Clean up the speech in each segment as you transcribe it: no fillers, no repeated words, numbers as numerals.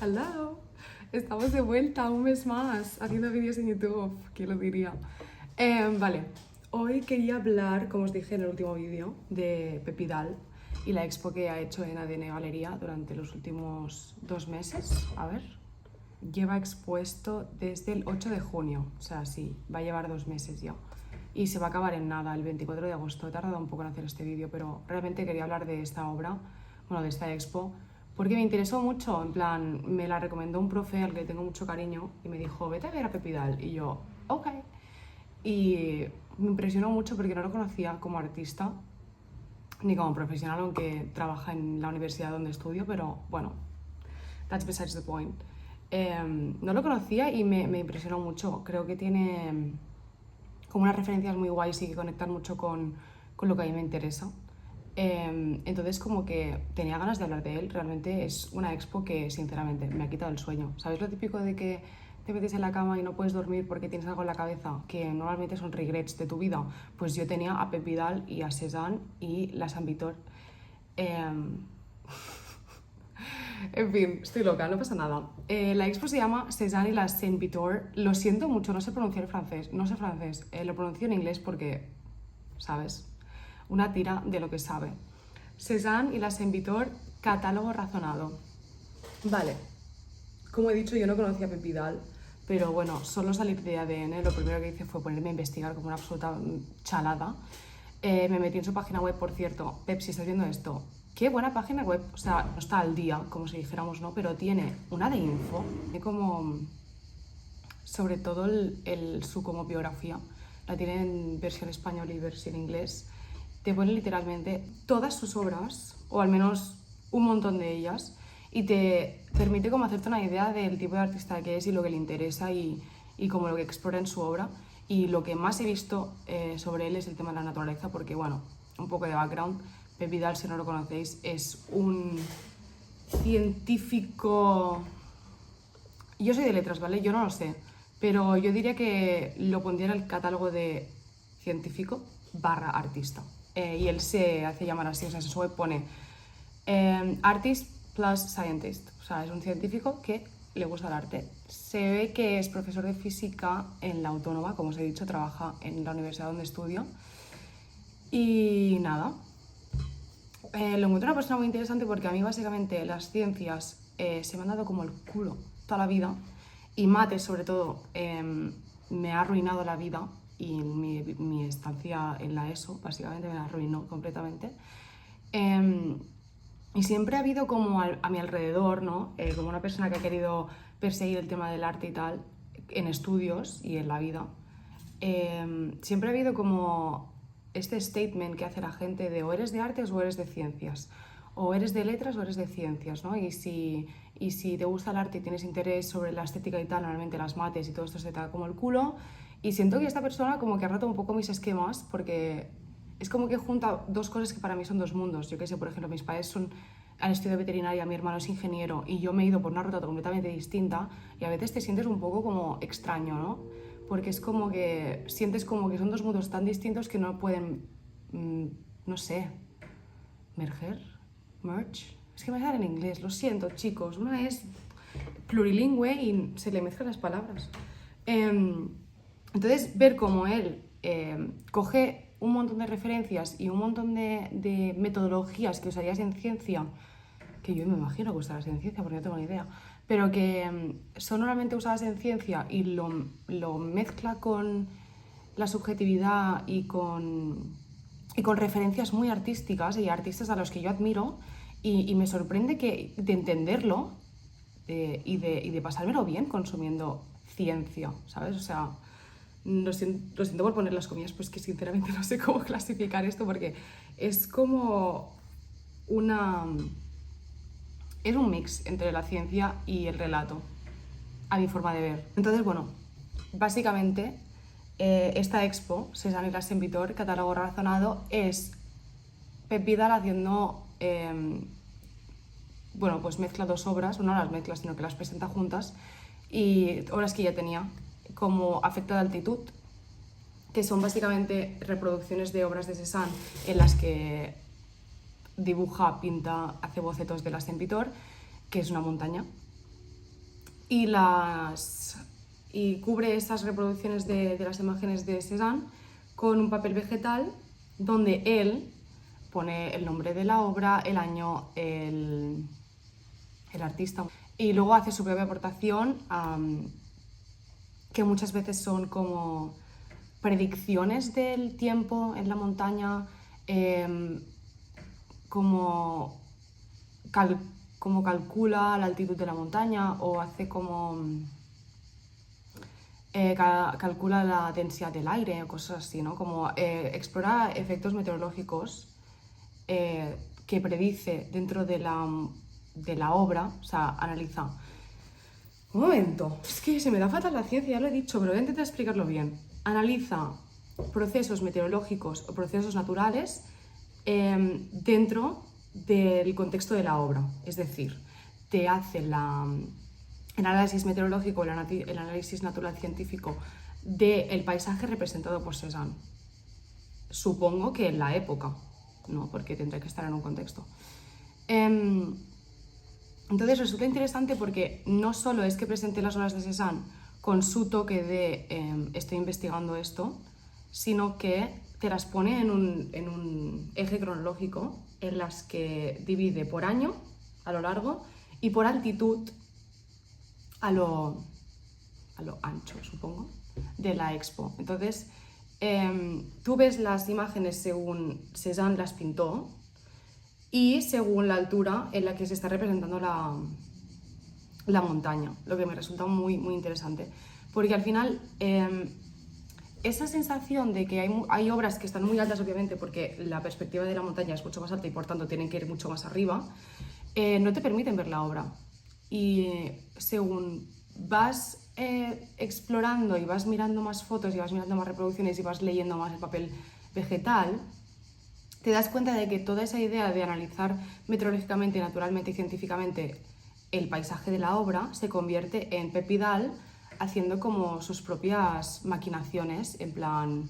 Hello, estamos de vuelta un mes más haciendo vídeos en YouTube, ¿quién lo diría? Vale, hoy quería hablar, como os dije en el último vídeo, de Pepidal y la expo que ha hecho en ADN Galería durante los últimos 2 meses. A ver, lleva expuesto desde el 8 de junio, o sea, sí, va a llevar 2 meses ya. Y se va a acabar en nada, el 24 de agosto. He tardado un poco en hacer este vídeo, pero realmente quería hablar de esta obra, bueno, de esta expo, porque me interesó mucho. En plan, me la recomendó un profe al que tengo mucho cariño y me dijo, vete a ver a Pepidal. Y yo, ok. Y me impresionó mucho porque no lo conocía como artista ni como profesional, aunque trabaja en la universidad donde estudio, pero bueno, that's besides the point. No lo conocía y me impresionó mucho. Creo que tiene como unas referencias muy guays y que conectan mucho con lo que a mí me interesa. Entonces como que tenía ganas de hablar de él. Realmente es una expo que sinceramente me ha quitado el sueño. ¿Sabes lo típico de que te metes en la cama y no puedes dormir porque tienes algo en la cabeza? Que normalmente son regrets de tu vida. Pues yo tenía a Pepidal y a Cézanne y la Saint Vitor. En fin, estoy loca, no pasa nada. La expo se llama Cézanne y la Saint Vitor. Lo siento mucho, no sé pronunciar francés, no sé francés. Lo pronuncio en inglés porque, ¿sabes? Una tira de lo que sabe. Cézanne y la Saint Vitor, catálogo razonado. Vale, como he dicho, yo no conocía a Pepidal, pero bueno, solo salir de ADN, lo primero que hice fue ponerme a investigar como una absoluta chalada. Me metí en su página web, por cierto. Pep, si estás viendo esto, qué buena página web. O sea, no está al día, como si dijéramos, ¿no? Pero tiene una de info, tiene como, sobre todo su como biografía. La tiene en versión español y versión inglés. Te pone literalmente todas sus obras, o al menos un montón de ellas, y te permite como hacerte una idea del tipo de artista que es y lo que le interesa y como lo que explora en su obra. Y lo que más he visto sobre él es el tema de la naturaleza, porque bueno, un poco de background. Pepidal, si no lo conocéis, es un científico... Yo soy de letras, ¿vale? Yo no lo sé, pero yo diría que lo pondría en el catálogo de científico barra artista. Y él se hace llamar así, o sea, en su web pone artist plus scientist. O sea, es un científico que le gusta el arte. Se ve que es profesor de física en la Autónoma, como os he dicho, trabaja en la universidad donde estudio. Y nada, lo encuentro una persona muy interesante porque a mí básicamente las ciencias se me han dado como el culo toda la vida, y mates sobre todo me ha arruinado la vida, y mi estancia en la ESO básicamente me la arruinó completamente. Y siempre ha habido como a mi alrededor, ¿no? Como una persona que ha querido perseguir el tema del arte y tal, en estudios y en la vida. Siempre ha habido como este statement que hace la gente de o eres de artes o eres de ciencias, o eres de letras o eres de ciencias, ¿no? Y si te gusta el arte y tienes interés sobre la estética y tal, normalmente las mates y todo esto se te da como el culo. Y siento que esta persona como que ha roto un poco mis esquemas, porque es como que junta dos cosas que para mí son dos mundos. Yo qué sé, por ejemplo, mis padres han estudiado veterinaria, mi hermano es ingeniero y yo me he ido por una ruta completamente distinta, y a veces te sientes un poco como extraño, ¿no? Porque es como que sientes como que son dos mundos tan distintos que no pueden, no sé, merge. Es que me sale en inglés, lo siento, chicos. Una es plurilingüe y se le mezclan las palabras. Entonces, ver cómo él coge un montón de referencias y un montón de metodologías que usarías en ciencia, que yo me imagino que usarás en ciencia porque no tengo ni idea, pero que son normalmente usadas en ciencia, y lo mezcla con la subjetividad y con referencias muy artísticas y artistas a los que yo admiro, y me sorprende que de entenderlo y de pasármelo bien consumiendo ciencia, ¿sabes? O sea, lo siento por poner las comillas, pues que sinceramente no sé cómo clasificar esto, porque es como es un mix entre la ciencia y el relato, a mi forma de ver. Entonces, bueno, básicamente esta expo, Cézanne y la Saint Vitor, catálogo razonado, es Pepidal haciendo, bueno, pues mezcla dos obras, no las mezcla, sino que las presenta juntas, y obras que ya tenía, como Afecto de altitud, que son básicamente reproducciones de obras de Cézanne en las que dibuja, pinta, hace bocetos de la Saint Vitor, que es una montaña. y cubre esas reproducciones de las imágenes de Cézanne con un papel vegetal donde él pone el nombre de la obra, el año, el artista, y luego hace su propia aportación, que muchas veces son como predicciones del tiempo en la montaña, como calcula la altitud de la montaña, o hace como calcula la densidad del aire o cosas así, ¿no? Como explora efectos meteorológicos que predice dentro de la obra, o sea, analiza. Un momento, es que se me da fatal la ciencia, ya lo he dicho, pero voy a intentar explicarlo bien. Analiza procesos meteorológicos o procesos naturales dentro del contexto de la obra, es decir, te hace el análisis meteorológico, el análisis natural científico del paisaje representado por Cézanne. Supongo que en la época, ¿no? Porque tendrá que estar en un contexto. Entonces resulta interesante porque no solo es que presente las obras de Cézanne con su toque de estoy investigando esto, sino que te las pone en un eje cronológico en las que divide por año a lo largo y por altitud a lo ancho, supongo, de la expo. Entonces, tú ves las imágenes según Cézanne las pintó y según la altura en la que se está representando la montaña, lo que me resulta muy, muy interesante. Porque al final, esa sensación de que hay obras que están muy altas, obviamente, porque la perspectiva de la montaña es mucho más alta y por tanto tienen que ir mucho más arriba, no te permiten ver la obra. Y según vas explorando y vas mirando más fotos y vas mirando más reproducciones y vas leyendo más el papel vegetal, te das cuenta de que toda esa idea de analizar meteorológicamente, naturalmente y científicamente el paisaje de la obra se convierte en Pep Vidal haciendo como sus propias maquinaciones, en plan,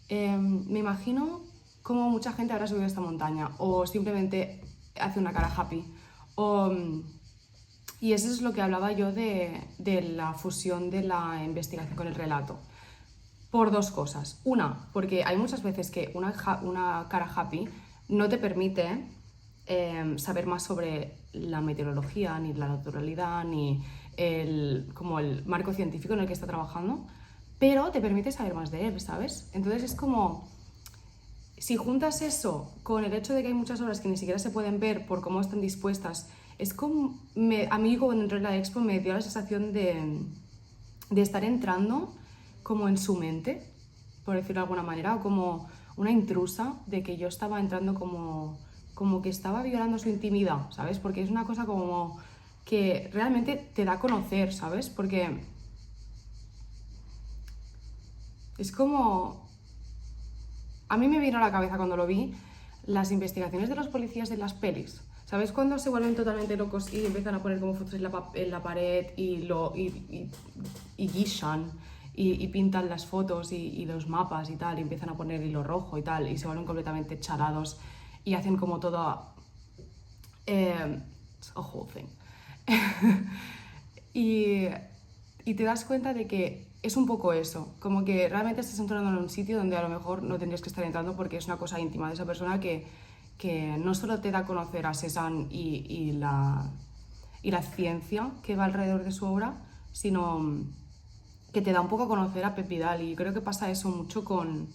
me imagino cómo mucha gente habrá subido a esta montaña, o simplemente hace una cara happy, y eso es lo que hablaba yo de la fusión de la investigación con el relato. Por dos cosas. Una, porque hay muchas veces que una cara happy no te permite saber más sobre la meteorología, ni la naturalidad, ni como el marco científico en el que está trabajando, pero te permite saber más de él, ¿sabes? Entonces es como, si juntas eso con el hecho de que hay muchas obras que ni siquiera se pueden ver por cómo están dispuestas, es como, a mí cuando entré en la expo me dio la sensación de estar entrando como en su mente, por decirlo de alguna manera, o como una intrusa, de que yo estaba entrando como que estaba violando su intimidad, ¿sabes? Porque es una cosa como que realmente te da a conocer, ¿sabes? Porque es como... A mí me vino a la cabeza cuando lo vi las investigaciones de los policías de las pelis. ¿Sabes cuando se vuelven totalmente locos y empiezan a poner como fotos en la pared y guichan y pintan las fotos y los mapas y tal, y empiezan a poner hilo rojo y tal, y se vuelven completamente charados y hacen como todo... it's a whole thing. y te das cuenta de que es un poco eso, como que realmente estás entrando en un sitio donde a lo mejor no tendrías que estar entrando porque es una cosa íntima de esa persona que no solo te da a conocer a Cézanne y la ciencia que va alrededor de su obra, sino que te da un poco a conocer a Pep Vidal. Y creo que pasa eso mucho con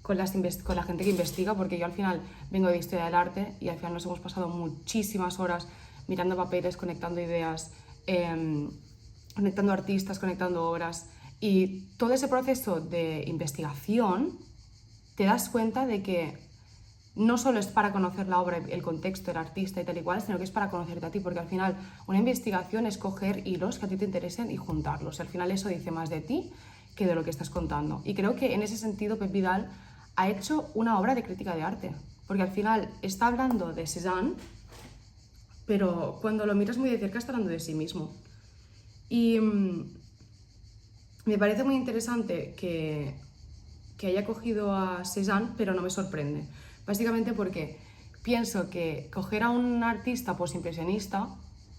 la gente que investiga, porque yo al final vengo de Historia del Arte y al final nos hemos pasado muchísimas horas mirando papeles, conectando ideas, conectando artistas, conectando obras, y todo ese proceso de investigación te das cuenta de que no solo es para conocer la obra, el contexto, el artista y tal y cual, sino que es para conocerte a ti, porque al final una investigación es coger hilos que a ti te interesen y juntarlos. Al final eso dice más de ti que de lo que estás contando. Y creo que en ese sentido Pep Vidal ha hecho una obra de crítica de arte, porque al final está hablando de Cézanne, pero cuando lo miras muy de cerca está hablando de sí mismo. Y me parece muy interesante que haya cogido a Cézanne, pero no me sorprende. Básicamente porque pienso que coger a un artista postimpresionista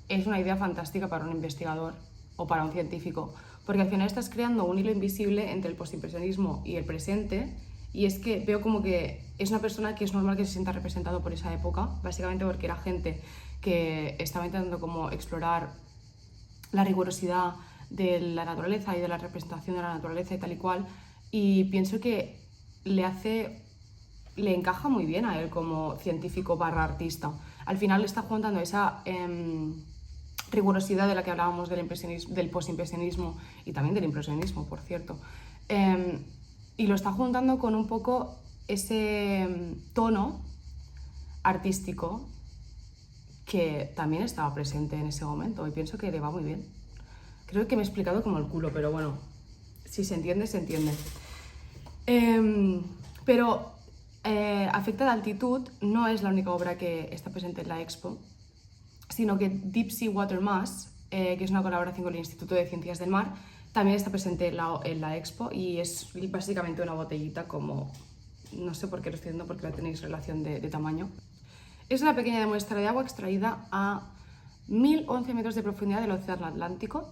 es una idea fantástica para un investigador, o para un científico, porque al final estás creando un hilo invisible entre el postimpresionismo y el presente, y es que veo como que es una persona que es normal que se sienta representado por esa época, básicamente porque era gente que estaba intentando como explorar la rigurosidad de la naturaleza y de la representación de la naturaleza y tal y cual, y pienso que le encaja muy bien a él como científico barra artista. Al final le está juntando esa rigurosidad de la que hablábamos del postimpresionismo y también del impresionismo, por cierto, y lo está juntando con un poco ese tono artístico que también estaba presente en ese momento, y pienso que le va muy bien. Creo que me he explicado como el culo, pero bueno, si se entiende, se entiende. Pero Afecta de Altitud no es la única obra que está presente en la expo, sino que Deep Sea Water Mass, que es una colaboración con el Instituto de Ciencias del Mar, también está presente en la expo, y es básicamente una botellita como... No sé por qué lo estoy diciendo, porque no tenéis relación de tamaño. Es una pequeña muestra de agua extraída a 1011 metros de profundidad del Océano Atlántico.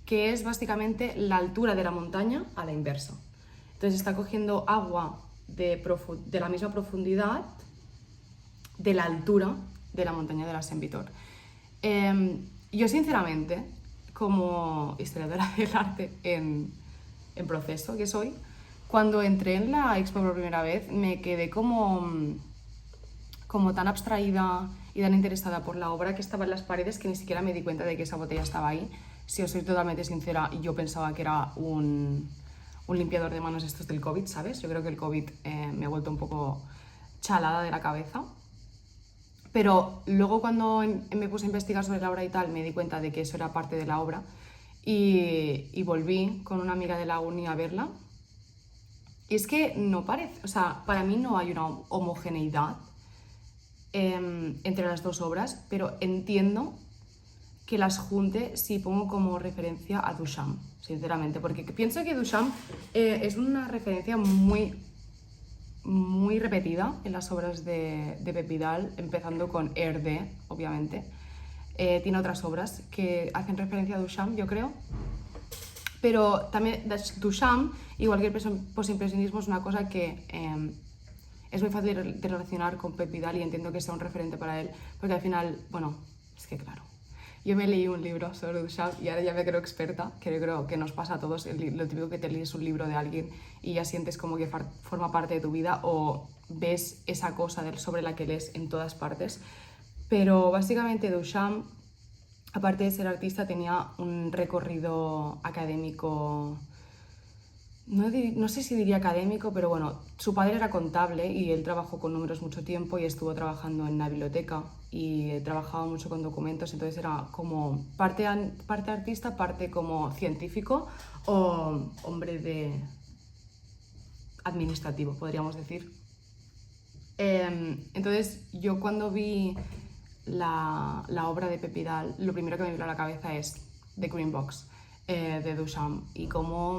Que es básicamente la altura de la montaña a la inversa. Entonces está cogiendo agua de la misma profundidad de la altura de la montaña de la Saint-Vitor. Yo sinceramente, como historiadora del arte en proceso que soy, cuando entré en la expo por primera vez me quedé como tan abstraída y tan interesada por la obra que estaba en las paredes que ni siquiera me di cuenta de que esa botella estaba ahí. Si os soy totalmente sincera, yo pensaba que era un limpiador de manos estos del COVID, ¿sabes? Yo creo que el COVID me ha vuelto un poco chalada de la cabeza. Pero luego cuando me puse a investigar sobre la obra y tal, me di cuenta de que eso era parte de la obra, y volví con una amiga de la uni a verla. Y es que no parece, o sea, para mí no hay una homogeneidad entre las dos obras, pero entiendo que las junte si pongo como referencia a Duchamp, sinceramente, porque pienso que Duchamp es una referencia muy repetida en las obras de Pep Vidal, empezando con Erde, obviamente. Tiene otras obras que hacen referencia a Duchamp, yo creo. Pero también Duchamp, igual que el postimpresionismo, es una cosa que es muy fácil de relacionar con Pep Vidal, y entiendo que sea un referente para él, porque al final, bueno, es que claro, yo me leí un libro sobre Duchamp y ahora ya me creo experta, que yo creo que nos pasa a todos, lo típico que te lees un libro de alguien y ya sientes como que forma parte de tu vida, o ves esa cosa sobre la que lees en todas partes. Pero básicamente Duchamp, aparte de ser artista, tenía un recorrido académico, no sé si diría académico, pero bueno, su padre era contable y él trabajó con números mucho tiempo y estuvo trabajando en la biblioteca y trabajaba mucho con documentos, entonces era como parte artista, parte como científico o hombre administrativo, podríamos decir. Entonces yo cuando vi la obra de Pep Vidal, lo primero que me vino a la cabeza es The Green Box de Duchamp, y como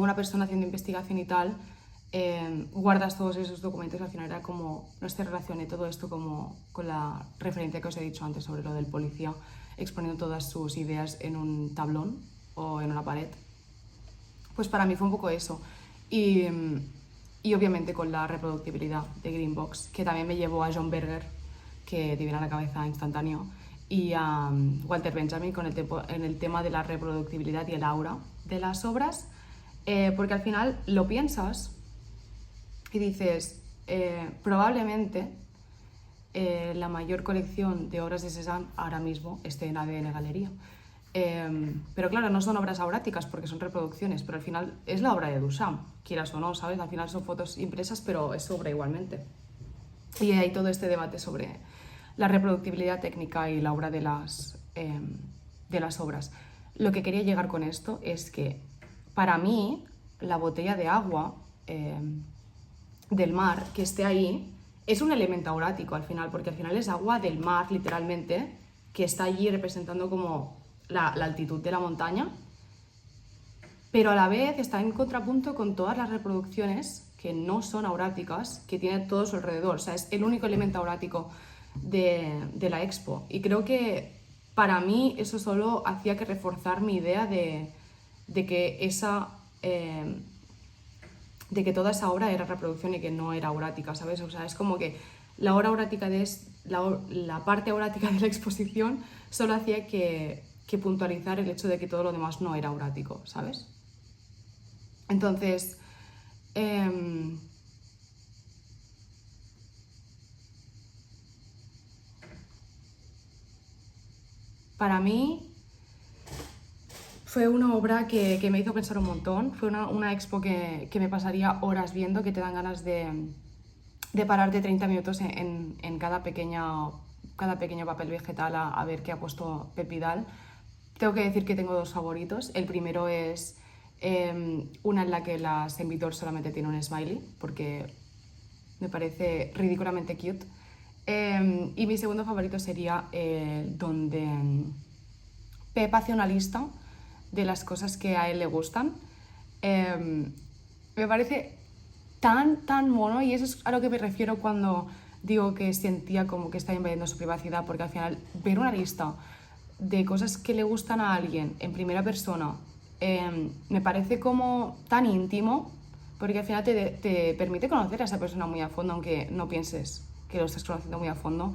una persona haciendo investigación y tal, guardas todos esos documentos. Al final era como, no se relacione todo esto como con la referencia que os he dicho antes sobre lo del policía exponiendo todas sus ideas en un tablón o en una pared. Pues para mí fue un poco eso, y obviamente con la reproductibilidad de Green Box, que también me llevó a John Berger, que te viene a la cabeza instantáneo, y a Walter Benjamin en el tema de la reproductibilidad y el aura de las obras, porque al final lo piensas y dices, probablemente la mayor colección de obras de Cézanne ahora mismo esté en ADN Galería. Pero claro, no son obras auráticas porque son reproducciones, pero al final es la obra de Duchamp, quieras o no, ¿sabes? Al final son fotos impresas, pero es obra igualmente. Y hay todo este debate sobre la reproductibilidad técnica y la obra de las obras. Lo que quería llegar con esto es que, para mí, la botella de agua del mar que esté ahí es un elemento aurático al final, porque al final es agua del mar, literalmente, que está allí representando como la altitud de la montaña, pero a la vez está en contrapunto con todas las reproducciones que no son auráticas que tiene todo su alrededor. O sea, es el único elemento aurático de la expo. Y creo que para mí eso solo hacía que reforzar mi idea de que de que toda esa obra era reproducción y que no era aurática, ¿sabes? O sea, es como que la obra aurática la parte aurática de la exposición solo hacía que puntualizar el hecho de que todo lo demás no era aurático, ¿sabes? Entonces, para mí fue una obra que me hizo pensar un montón, fue una expo que me pasaría horas viendo, que te dan ganas de pararte 30 minutos en cada pequeño papel vegetal a ver qué ha puesto Pepidal. Tengo que decir que tengo dos favoritos. El primero es una en la que la Semitor solamente tiene un smiley, porque me parece ridículamente cute. Y mi segundo favorito sería donde Pep hace una lista de las cosas que a él le gustan. Me parece tan mono, y eso es a lo que me refiero cuando digo que sentía como que estaba invadiendo su privacidad, porque al final ver una lista de cosas que le gustan a alguien en primera persona me parece como tan íntimo, porque al final te permite conocer a esa persona muy a fondo, aunque no pienses que lo estás conociendo muy a fondo.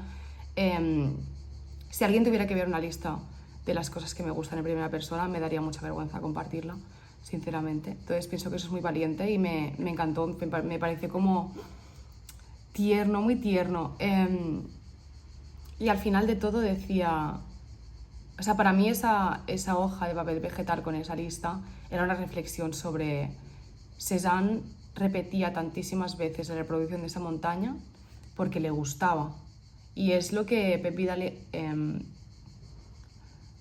Si alguien tuviera que ver una lista de las cosas que me gustan en primera persona, me daría mucha vergüenza compartirla, sinceramente. Entonces pienso que eso es muy valiente y me encantó, me pareció como tierno, muy tierno. Y al final de todo decía... O sea, para mí esa hoja de papel vegetal con esa lista era una reflexión sobre... Cézanne repetía tantísimas veces la reproducción de esa montaña porque le gustaba. Y es lo que Pep Vidal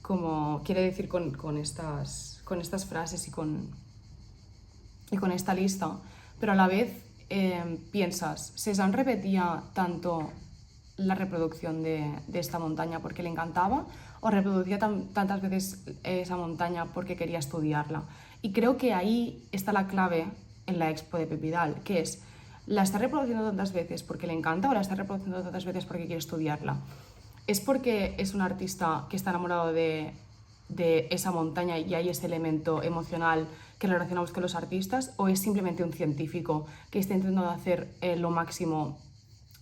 como quiere decir con estas frases y con esta lista. Pero a la vez piensas, Cézanne repetía tanto la reproducción de esta montaña porque le encantaba, o reproducía tantas veces esa montaña porque quería estudiarla. Y creo que ahí está la clave en la expo de Pep Vidal, que es, ¿la está reproduciendo tantas veces porque le encanta o la está reproduciendo tantas veces porque quiere estudiarla? ¿Es porque es un artista que está enamorado de esa montaña y hay ese elemento emocional que relacionamos con los artistas, o es simplemente un científico que está intentando hacer lo máximo,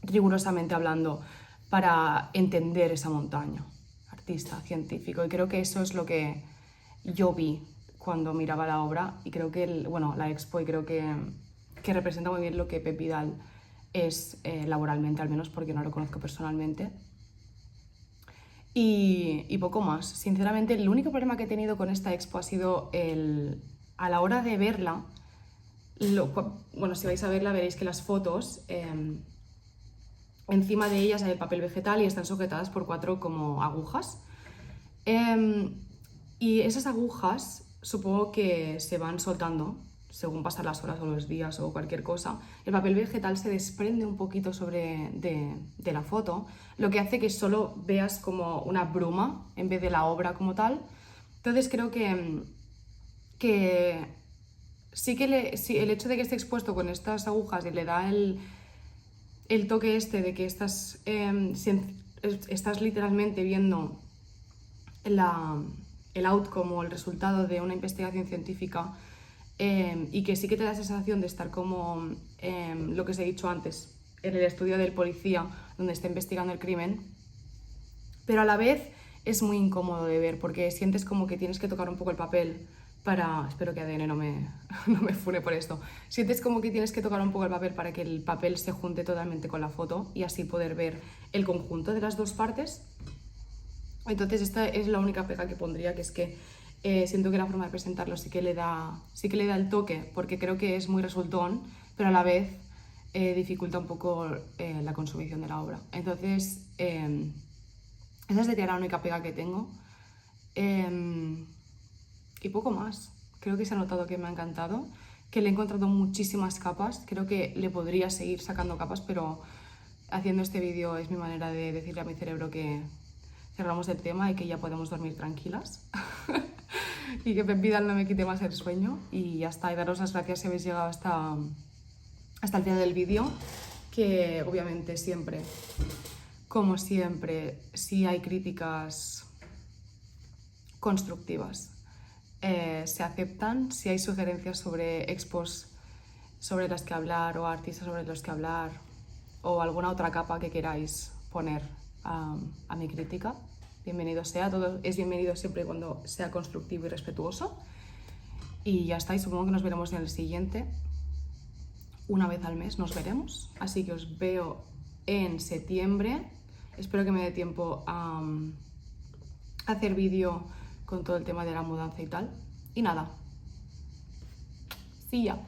rigurosamente hablando, para entender esa montaña? Artista, científico. Y creo que eso es lo que yo vi cuando miraba la obra, y creo que la expo, y creo que representa muy bien lo que Pep Vidal es laboralmente, al menos porque no lo conozco personalmente. Y poco más. Sinceramente, el único problema que he tenido con esta expo ha sido a la hora de verla. Bueno, si vais a verla veréis que las fotos, encima de ellas hay el papel vegetal y están sujetadas por 4 como agujas. Y esas agujas supongo que se van soltando según pasan las horas o los días o cualquier cosa. El papel vegetal se desprende un poquito de la foto, lo que hace que solo veas como una bruma en vez de la obra como tal. Entonces creo que sí el hecho de que esté expuesto con estas agujas y le da el toque este de que estás literalmente viendo el outcome o el resultado de una investigación científica, y que sí que te da esa sensación de estar como lo que os he dicho antes, en el estudio del policía donde está investigando el crimen, pero a la vez es muy incómodo de ver porque sientes como que tienes que tocar un poco el papel para... Espero que ADN no me fune por esto. Sientes como que tienes que tocar un poco el papel para que el papel se junte totalmente con la foto y así poder ver el conjunto de las dos partes. Entonces esta es la única pega que pondría, que es que siento que la forma de presentarlo sí que le da el toque, porque creo que es muy resultón, pero a la vez dificulta un poco la consumición de la obra. Entonces esa sería la única pega que tengo. Y poco más. Creo que se ha notado que me ha encantado, que le he encontrado muchísimas capas. Creo que le podría seguir sacando capas, pero haciendo este vídeo es mi manera de decirle a mi cerebro que cerramos el tema y que ya podemos dormir tranquilas. Y que Pep Vidal no me quite más el sueño. Y ya está. Y daros las gracias si habéis llegado hasta el final del vídeo, que obviamente siempre, como siempre, si hay críticas constructivas, se aceptan. Si hay sugerencias sobre expos sobre las que hablar o artistas sobre los que hablar o alguna otra capa que queráis poner a mi crítica, bienvenido sea. Todo es bienvenido siempre y cuando sea constructivo y respetuoso. Y ya está, y supongo que nos veremos en el siguiente. Una vez al mes nos veremos, así que os veo en septiembre. Espero que me dé tiempo a hacer vídeo con todo el tema de la mudanza y tal. Y nada, sí ya.